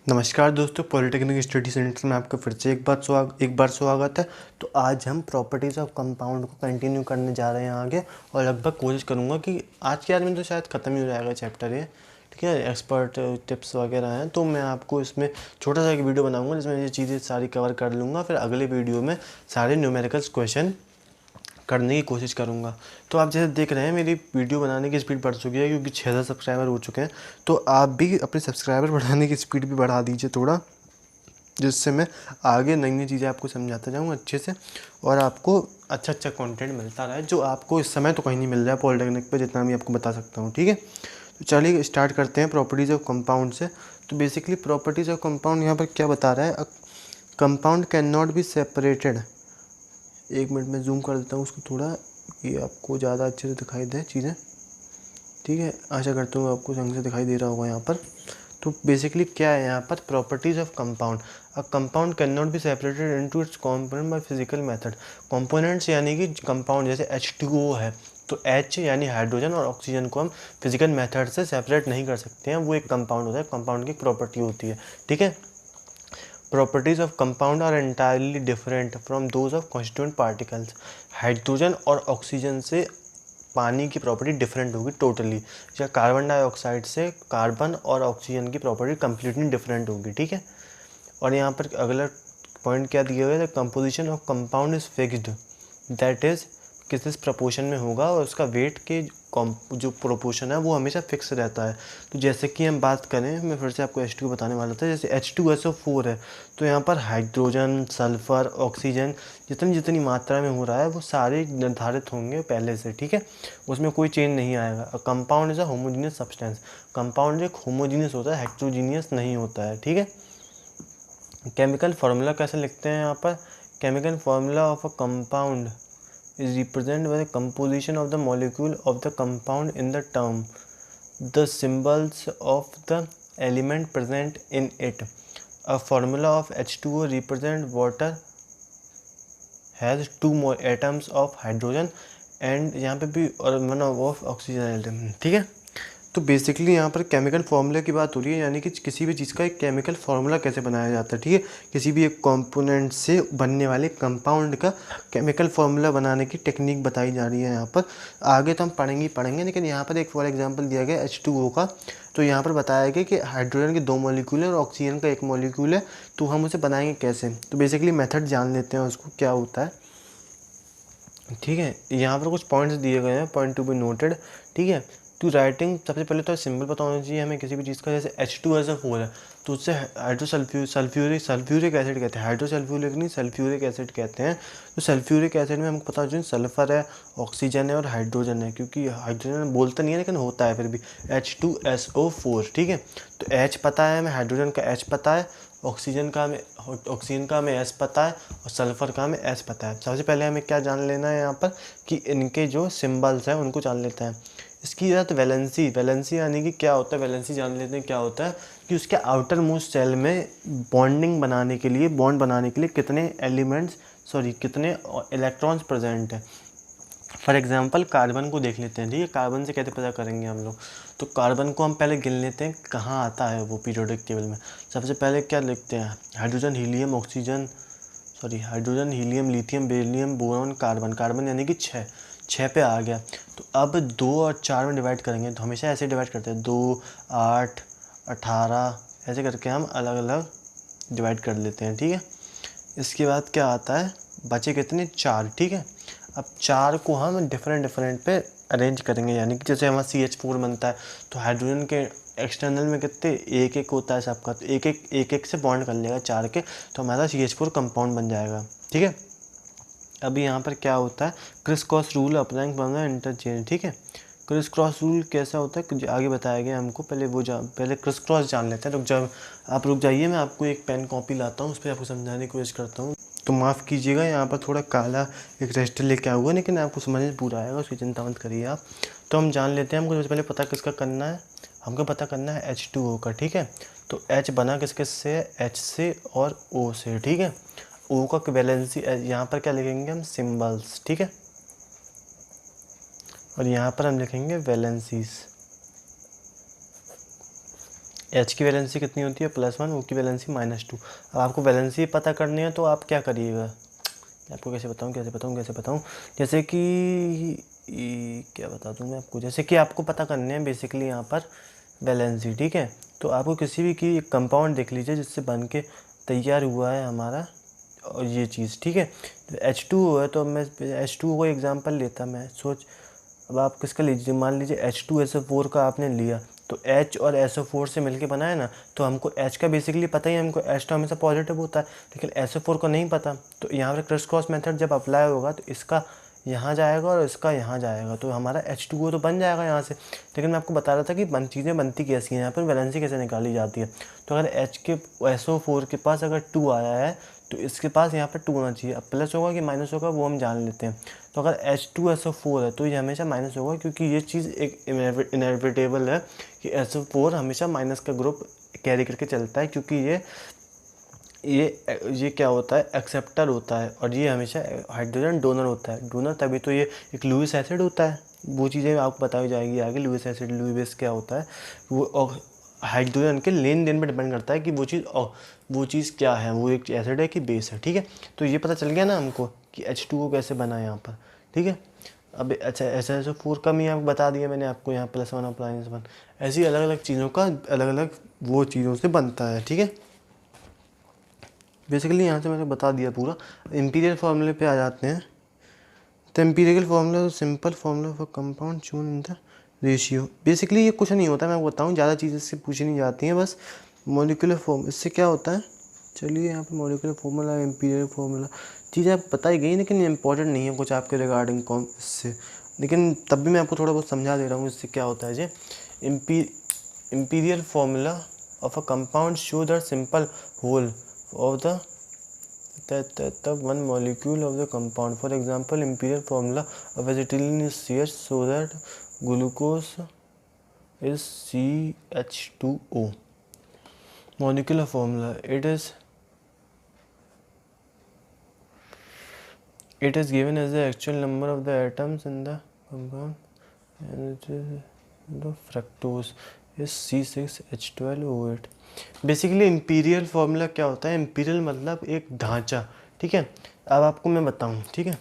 नमस्कार दोस्तों, polytechnic study centre में आपका फिर से एक बार स्वागत है। तो आज हम प्रॉपर्टीज़ ऑफ कंपाउंड को कंटिन्यू करने जा रहे हैं आगे, और लगभग कोशिश करूंगा कि आज के आज में तो शायद ख़त्म ही हो जाएगा चैप्टर ये। ठीक है, एक्सपर्ट टिप्स वगैरह हैं, तो मैं आपको इसमें छोटा सा एक वीडियो बनाऊंगा जिसमें ये चीज़ें सारी कवर कर लूँगा। फिर अगले वीडियो में सारे न्यूमेरिकल्स क्वेश्चन करने की कोशिश करूँगा। तो आप जैसे देख रहे हैं मेरी वीडियो बनाने की स्पीड बढ़ चुकी है, क्योंकि 6000 सब्सक्राइबर हो चुके हैं। तो आप भी अपने सब्सक्राइबर बढ़ाने की स्पीड भी बढ़ा दीजिए थोड़ा, जिससे मैं आगे नई नई चीज़ें आपको समझाता जाऊँ अच्छे से, और आपको अच्छा अच्छा कंटेंट मिलता रहे, जो आपको इस समय तो कहीं नहीं मिल रहा है पॉलिटेक्निक पे, जितना भी आपको बता सकता हूँ। ठीक है, तो चलिए स्टार्ट करते हैं प्रॉपर्टीज़ ऑफ कंपाउंड से। तो बेसिकली प्रॉपर्टीज़ ऑफ कंपाउंड यहाँ पर क्या बता रहा है, compound can not be separated. एक मिनट में जूम कर देता हूँ उसको थोड़ा, ये आपको ज़्यादा अच्छे से दिखाई दे चीज़ें। ठीक है, आशा करता हूँ आपको ढंग से दिखाई दे रहा होगा यहाँ पर। तो बेसिकली क्या है यहाँ पर, properties of compound. A compound can not be separated into its component by physical method. Components यानी कि कंपाउंड जैसे H2O है, तो H यानी हाइड्रोजन और ऑक्सीजन को हम फिजिकल मेथड से सेपरेट नहीं कर सकते हैं, वो एक कंपाउंड होता है, कंपाउंड की प्रॉपर्टी होती है। ठीक है, properties of compound are entirely different from those of constituent particles. Hydrogen और ऑक्सीजन से पानी की प्रॉपर्टी डिफरेंट होगी टोटली, या कार्बन डाइऑक्साइड से कार्बन और ऑक्सीजन की प्रॉपर्टी कंप्लीटली डिफरेंट होगी। ठीक है, और यहाँ पर अगला पॉइंट क्या दिया गया है, the composition of compound is fixed, that is किस प्रपोर्शन में होगा, और उसका वेट के जो प्रोपोर्शन है वो हमेशा फिक्स रहता है। तो जैसे कि हम बात करें, मैं फिर से आपको H2 बताने वाला था, जैसे H2SO4 है, तो यहाँ पर हाइड्रोजन, सल्फ़र, ऑक्सीजन जितनी जितनी मात्रा में हो रहा है वो सारे निर्धारित होंगे पहले से। ठीक है, उसमें कोई चेंज नहीं आएगा। Compound is a homogeneous substance. Compound एक होमोजीनियस होता है, हेट्रोजीनियस नहीं होता है। ठीक है, केमिकल फार्मूला कैसे लिखते हैं यहाँ पर, chemical formula of a compound is represented by the composition of the molecule of the compound in the term, the symbols of the element present in it. A formula of H2O represent water has 2 more atoms of hydrogen and यहाँ पे भी और 1 of oxygen atom। ठीक है, तो basically यहाँ पर chemical formula की बात हो रही है, यानी कि किसी भी चीज़ का एक केमिकल फार्मूला कैसे बनाया जाता है। ठीक है, किसी भी एक कंपोनेंट से बनने वाले कंपाउंड का केमिकल फार्मूला बनाने की टेक्निक बताई जा रही है यहाँ पर। आगे तो हम पढ़ेंगे, लेकिन यहाँ पर एक फॉर एग्जांपल दिया गया H2O का। तो यहाँ पर बताया गया कि हाइड्रोजन के 2 मॉलिक्यूल है और ऑक्सीजन का 1 मॉलिक्यूल है, तो हम उसे बनाएंगे कैसे। तो बेसिकली मेथड जान लेते हैं उसको क्या होता है। ठीक है, यहाँ पर कुछ पॉइंट्स दिए गए हैं, पॉइंट टू बी नोटेड। ठीक है, टू राइटिंग सबसे पहले तो सिंबल पता होना चाहिए हमें किसी भी चीज़ का। जैसे H2SO4 है, तो उससे सल्फ्यूरिक एसिड कहते हैं, हाइड्रोसल्फ्यूरिक नहीं, सल्फ्यूरिक एसिड कहते हैं। तो सल्फ्यूरिक एसिड में हमको पता होना चाहिए सल्फ़र है, ऑक्सीजन है और हाइड्रोजन है, क्योंकि हाइड्रोजन बोलता नहीं है लेकिन होता है फिर भी, H2SO4। ठीक है, तो H पता है हमें, हाइड्रोजन का H पता है, ऑक्सीजन का हमें S पता है, और सल्फ़र का हमें S पता है। सबसे पहले हमें क्या जान लेना है यहाँ पर, कि इनके जो सिंबल्स हैं उनको जान लेते हैं। इसकी ज़रूरत वैलेंसी यानी कि क्या होता है, वैलेंसी जान लेते हैं क्या होता है, कि उसके आउटर मोस्ट सेल में बॉन्ड बनाने के लिए कितने इलेक्ट्रॉन्स प्रेजेंट है। फॉर एग्जांपल कार्बन को देख लेते हैं। ठीक है, कार्बन से कैसे पता करेंगे हम लोग, तो कार्बन को हम पहले गिन लेते हैं कहाँ आता है वो पीरियोडिक टेबल में। सबसे पहले क्या लिखते हैं, hydrogen, helium, lithium, beryllium, boron, carbon यानी कि 6 पे आ गया। तो अब 2 और 4 में डिवाइड करेंगे, तो हमेशा ऐसे डिवाइड करते हैं, 2, 8, 18 ऐसे करके हम अलग अलग डिवाइड कर लेते हैं। ठीक है, इसके बाद क्या आता है, बचे कितने, 4। ठीक है, अब 4 को हम डिफरेंट पे अरेंज करेंगे, यानी कि जैसे हमारा CH4 बनता है, तो हाइड्रोजन के एक्सटर्नल में कितने, एक होता है सबका, तो एक से बॉन्ड कर लेगा 4 के, तो हमारा CH4 कंपाउंड बन जाएगा। ठीक है, अभी यहाँ पर क्या होता है, criss cross rule applying from the interchange. ठीक है, क्रिस क्रॉस रूल कैसा होता है आगे बताया गया हमको, पहले क्रिस क्रॉस जान लेते हैं। रुक जाइए, मैं आपको एक पेन कॉपी लाता हूँ, उस पर आपको समझाने की कोशिश करता हूँ। तो माफ़ कीजिएगा, यहाँ पर थोड़ा काला एक रजिस्टर लेके आऊँगा, लेकिन आपको समझ में पूरा आएगा, उसकी चिंता मत करिए आप। तो हम जान लेते हैं, हमको सबसे पहले पता किसका करना है, हमको पता करना है H2O का। ठीक है, तो H बना किस से, H से और O से। ठीक है, O का वैलेंसी, यहाँ पर क्या लिखेंगे हम, सिंबल्स। ठीक है, और यहाँ पर हम लिखेंगे वैलेंसीज। H की वैलेंसी कितनी होती है +1, O की वैलेंसी -2। अब आपको वैलेंसी पता करनी है तो आप क्या करिएगा, आपको कैसे बताऊँ, जैसे कि क्या बता दूँ मैं आपको, जैसे कि आपको पता करने हैं बेसिकली यहाँ पर वैलेंसी, ठीक है। तो आपको किसी भी की कंपाउंड देख लीजिए जिससे बन के तैयार हुआ है हमारा और ये चीज़, ठीक है। H2O है तो मैं H2O को एग्जांपल लेता मैं सोच। अब आप किसका लीजिए, मान लीजिए H2SO4 का आपने लिया तो H और SO4 से मिलके बना है ना, तो हमको H का बेसिकली पता ही है, हमको H तो हमेशा पॉजिटिव होता है, लेकिन SO4 को नहीं पता। तो यहाँ पर क्रिस क्रॉस मेथड जब अप्लाई होगा तो इसका यहाँ जाएगा और इसका यहाँ जाएगा, तो हमारा H2O तो बन जाएगा यहाँ से। लेकिन मैं आपको बता रहा था कि चीज़ें बनती कैसी हैं, यहाँ पर वैलेंसी कैसे निकाली जाती है। तो अगर H के SO4 के पास अगर 2 आया है तो इसके पास यहाँ पर 2 होना चाहिए। अब प्लस होगा कि माइनस होगा वो हम जान लेते हैं। तो अगर H2SO4 है तो ये हमेशा माइनस होगा, क्योंकि ये चीज़ एक इनएविटेबल है कि SO4 हमेशा माइनस का ग्रुप कैरी करके चलता है, क्योंकि ये क्या होता है, एक्सेप्टर होता है, और ये हमेशा हाइड्रोजन डोनर होता है। डोनर तभी तो ये एक लुईस एसिड होता है, वो चीज़ें आपको बताई जाएगी आगे। लुईस एसिड, लुईस क्या होता है वो, और हाइड्रोजन के लेन देन पर डिपेंड करता है कि वो चीज़ क्या है, वो एक एसिड है कि बेस है, ठीक है। तो ये पता चल गया ना हमको कि H2O कैसे बना है यहाँ पर, ठीक है। अब अच्छा SO4 का मैं आपको बता दिया मैंने आपको, यहाँ +1 और -1 ऐसी अलग अलग चीज़ों का अलग अलग वो चीज़ों से बनता है, ठीक है। बेसिकली यहाँ से मैंने बता दिया पूरा। इंपीरियल फार्मूले पे आ जाते हैं। तो empirical formula simple formula for compound shown in the ratio. Basically ये कुछ नहीं होता, मैं बताऊँ, ज़्यादा चीज़ें इससे पूछी नहीं जाती हैं, बस मॉलिक्यूलर फॉर्म। इससे क्या होता है, चलिए यहाँ पे मॉलिक्यूलर फार्मूला, एम्पीरियल फार्मूला चीज़ें आप बताई गई, लेकिन इंपॉर्टेंट नहीं है कुछ आपके रिगार्डिंग कॉम इससे, लेकिन तब भी मैं आपको थोड़ा बहुत समझा दे रहा हूँ इससे क्या होता है जी। imperial formula of a compound show the simple whole of the one molecule of the compound. For example, imperial formula of acetylene is CH, so that glucose is CH2O. Molecular formula, it is given as the actual number of the atoms in the compound, and it is the fructose is C6H12O8. Basically imperial formula क्या होता है, imperial मतलब एक ढांचा, ठीक है। अब आपको मैं बताऊं, ठीक है,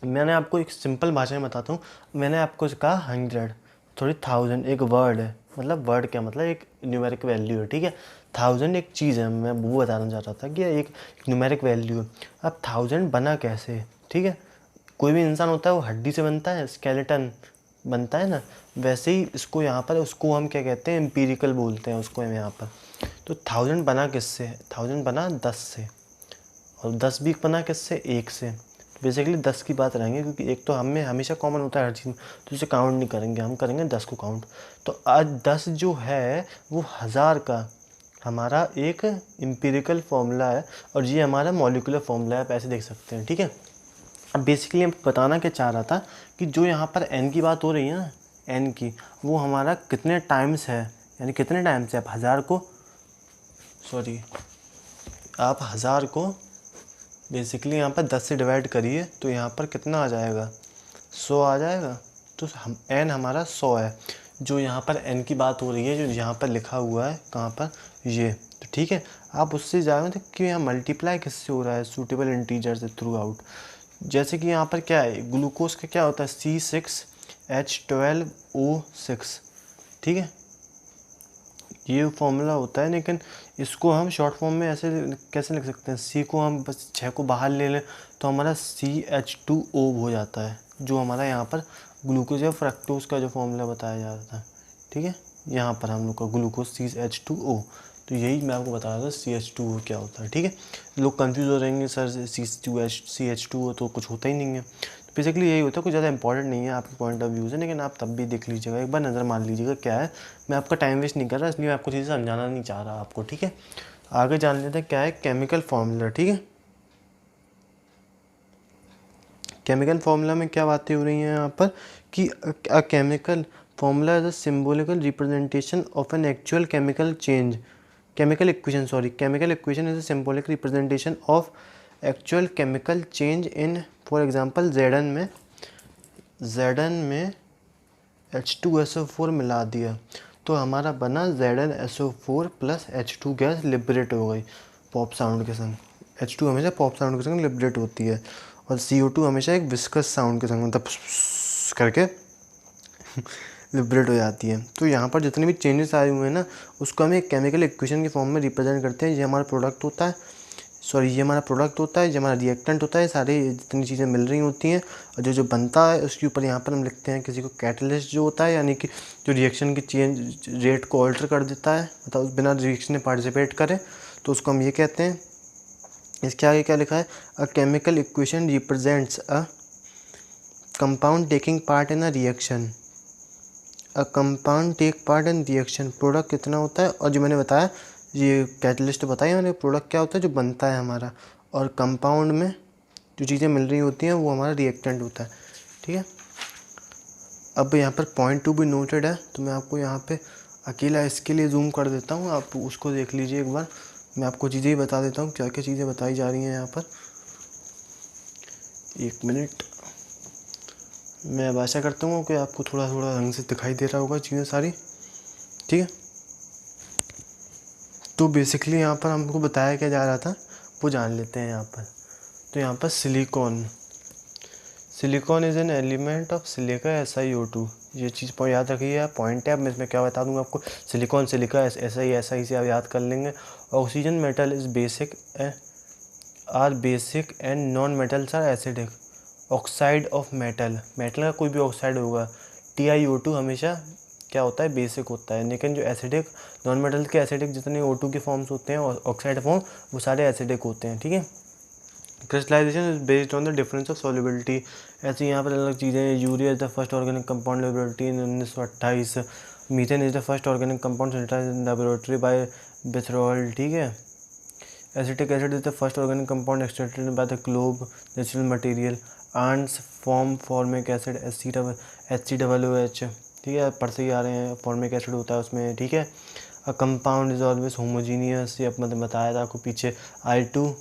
मैंने आपको एक सिंपल भाषा में बताता हूँ। मैंने आपको कहा 100, थोड़ी 1000 एक वर्ड है, मतलब वर्ड क्या मतलब एक न्यूमेरिक वैल्यू है, ठीक है। 1000 एक चीज़ है, मैं वो बताना चाह रहा था कि एक न्यूमेरिक वैल्यू है। अब 1000 बना कैसे, ठीक है। कोई भी इंसान होता है वो हड्डी से बनता है, स्केलेटन बनता है ना, वैसे ही इसको यहाँ पर, उसको हम क्या कहते हैं, एम्पीरिकल बोलते हैं उसको हम यहाँ पर। तो 1000 बना किससे, 1000 बना 10 से, और 10 भी बना किससे, 1 से। बेसिकली 10 की बात रहेंगे, क्योंकि एक तो हमें हमेशा कॉमन होता है हर चीज़ में, तो उसे काउंट नहीं करेंगे, हम करेंगे 10 को काउंट। तो आज 10 जो है वो 1000 का हमारा एक एम्पीरिकल फार्मूला है, और ये हमारा मॉलिक्यूलर फार्मूला है, आप ऐसे देख सकते हैं, ठीक है। अब बेसिकली मैं बताना क्या चाह रहा था कि जो यहाँ पर n की बात हो रही है ना, n की, वो हमारा कितने टाइम्स है, यानी कितने टाइम्स है, आप 1000 को, सॉरी, आप 1000 को बेसिकली यहाँ पर 10 से डिवाइड करिए तो यहाँ पर कितना आ जाएगा, 100 आ जाएगा। तो हम n हमारा 100 है, जो यहाँ पर n की बात हो रही है, जो यहाँ पर लिखा हुआ है कहाँ पर, ये, तो ठीक है। आप उससे जाएँ तो कि यहाँ मल्टीप्लाई किससे हो रहा है, सूटेबल इंटीजर से थ्रू आउट। जैसे कि यहाँ पर क्या है, ग्लूकोज का क्या होता है, C6H12O6, ठीक है, ये फॉर्मूला होता है। लेकिन इसको हम शॉर्ट फॉर्म में ऐसे कैसे लिख सकते हैं, C को हम बस 6 को बाहर ले लें तो हमारा CH2O हो जाता है, जो हमारा यहाँ पर ग्लूकोज या फ्रक्टोज का जो फॉर्मूला बताया जा रहा था, ठीक है। यहाँ पर हम लोग का ग्लूकोज CH2O, तो यही मैं आपको बता रहा था CH2O क्या होता है, ठीक है। लोग कंफ्यूज हो रहेंगे, सर CH2O तो कुछ होता ही नहीं है। तो बेसिकली यही होता है, कुछ ज़्यादा इंपॉर्टेंट नहीं है आपके पॉइंट ऑफ व्यू से, लेकिन आप तब भी देख लीजिएगा, एक बार नज़र मार लीजिएगा क्या है। मैं आपका टाइम वेस्ट नहीं कर रहा, इसलिए मैं आपको चीज़ें समझाना नहीं चाह रहा आपको, ठीक है। आगे जान लेते हैं क्या है केमिकल फार्मूला, ठीक है। केमिकल फार्मूला में क्या बातें हो रही हैं यहाँ पर कि a chemical formula is a symbolical representation of an actual chemical change, chemical equation is a symbolic representation of actual chemical change in, for example Zn में H2SO4 मिला दिया तो हमारा बना ZnSO4 plus H2 gas liberate हो गई pop sound के संग। H2 हमेशा पॉप साउंड के संग लिबरेट होती है और CO2 हमेशा एक विस्कस साउंड के संग मतलब करके लिबरेट हो जाती है। तो यहाँ पर जितने भी चेंजेस आए हुए हैं ना उसको हम एक केमिकल इक्वेशन के फॉर्म में रिप्रेजेंट करते हैं। ये हमारा प्रोडक्ट होता है, ये हमारा प्रोडक्ट होता है, ये हमारा रिएक्टेंट होता है, सारी जितनी चीज़ें मिल रही होती हैं और जो बनता है उसके ऊपर यहाँ पर हम लिखते हैं किसी को कैटलिस्ट जो होता है, यानी कि जो रिएक्शन की चेंज रेट को ऑल्टर कर देता है, मतलब बिना रिएक्शन में पार्टिसिपेट करे, तो उसको हम ये कहते हैं। इसके आगे क्या लिखा है, a chemical equation represents a compound taking part in a reaction. A compound take part in reaction, product कितना होता है, और जो मैंने बताया ये कैटलिस्ट बताई मैंने, प्रोडक्ट क्या होता है जो बनता है हमारा, और कंपाउंड में जो चीज़ें मिल रही होती हैं वो हमारा रिएक्टेंट होता है। ठीक है, अब यहाँ पर पॉइंट 2 भी नोटेड है, तो मैं आपको यहाँ पे अकेला इसके लिए जूम कर देता हूँ, आप उसको देख लीजिए एक बार। मैं आपको चीज़ें ही बता देता हूँ क्या क्या चीज़ें बताई जा रही हैं यहाँ पर। 1 मिनट, मैं अब आशा करता हूँ कि आपको थोड़ा थोड़ा ढंग से दिखाई दे रहा होगा चीज़ें सारी। ठीक है, तो बेसिकली यहाँ पर हमको बताया क्या जा रहा था वो जान लेते हैं यहाँ पर। तो यहाँ पर silicon is an element of silica SiO2, ये चीज़ याद रखिए, पॉइंट है। अब मैं इसमें क्या बता दूँगा आपको, सिलिकॉन सिलिका SI से आप याद कर लेंगे। Oxygen metal is basic and non metals are acidic. Oxide of metal का कोई भी ऑक्साइड होगा, TiO2 हमेशा क्या होता है, बेसिक होता है। लेकिन जो एसिडिक नॉन मेटल के एसिडिक जितने O2 के फॉर्म्स होते हैं और ऑक्साइड फॉर्म, वो सारे एसिडिक होते हैं। ठीक है, crystallisation is based on the difference of solubility. ऐसी यहाँ पर अलग चीज़ें, urea is the first organic compound laboratory in 1928। Methane is the first organic compound synthesised in laboratory by बेथरोल। ठीक है, acetic acid is the first organic compound extracted by the globe natural material. Ants form formic acid HCOOH। ठीक है, पढ़ से ही आ रहे हैं, formic acid होता है उसमें। ठीक है, a compound is always homogeneous, ये मतलब बताया था आपको पीछे। I2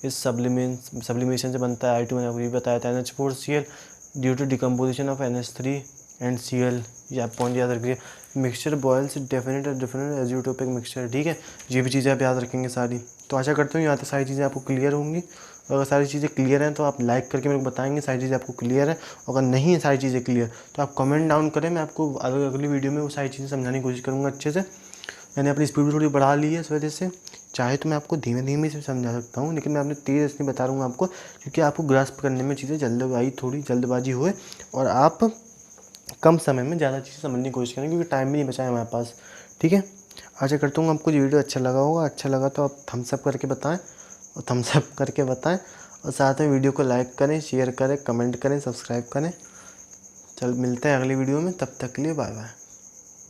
इस सब्लिमेशन से बनता है। I2 मैंने आपको ये बताया था। NH4Cl due to decomposition of NH3 and Cl, ये आप पॉइंट याद रखिए। Mixture boils different azeotropic mixture. ठीक है, ये भी चीज़ें आप याद रखेंगे सारी। तो आशा करता हूँ यहाँ तक सारी चीज़ें आपको क्लियर होंगी। अगर सारी चीज़ें क्लियर हैं तो आप लाइक करके मेरे को बताएंगे सारी चीज़ें आपको क्लियर है। अगर नहीं है सारी चीज़ें क्लियर तो आप कमेंट डाउन करें, मैं आपको अगली वीडियो में वो सारी चीज़ें समझाने की कोशिश करूँगा अच्छे से। मैंने अपनी स्पीड थोड़ी बढ़ा ली है इस वजह से, चाहे तो मैं आपको धीमे धीमे से समझा सकता हूँ, लेकिन मैं अपने तेज़ इसलिए बता रहा हूँ आपको क्योंकि आपको ग्रास्प करने में चीज़ें जल्दबाजी हुए और आप कम समय में ज़्यादा चीज़ें समझने की कोशिश करें, क्योंकि टाइम भी नहीं बचा है हमारे पास। ठीक है, आशा करता हूँ आपको ये वीडियो अच्छा लगा होगा। अच्छा लगा तो आप थम्स अप करके बताएं और साथ में वीडियो को लाइक करें, शेयर करें, कमेंट करें, सब्सक्राइब करें। चल मिलते हैं अगली वीडियो में, तब तक के लिए बाय बाय।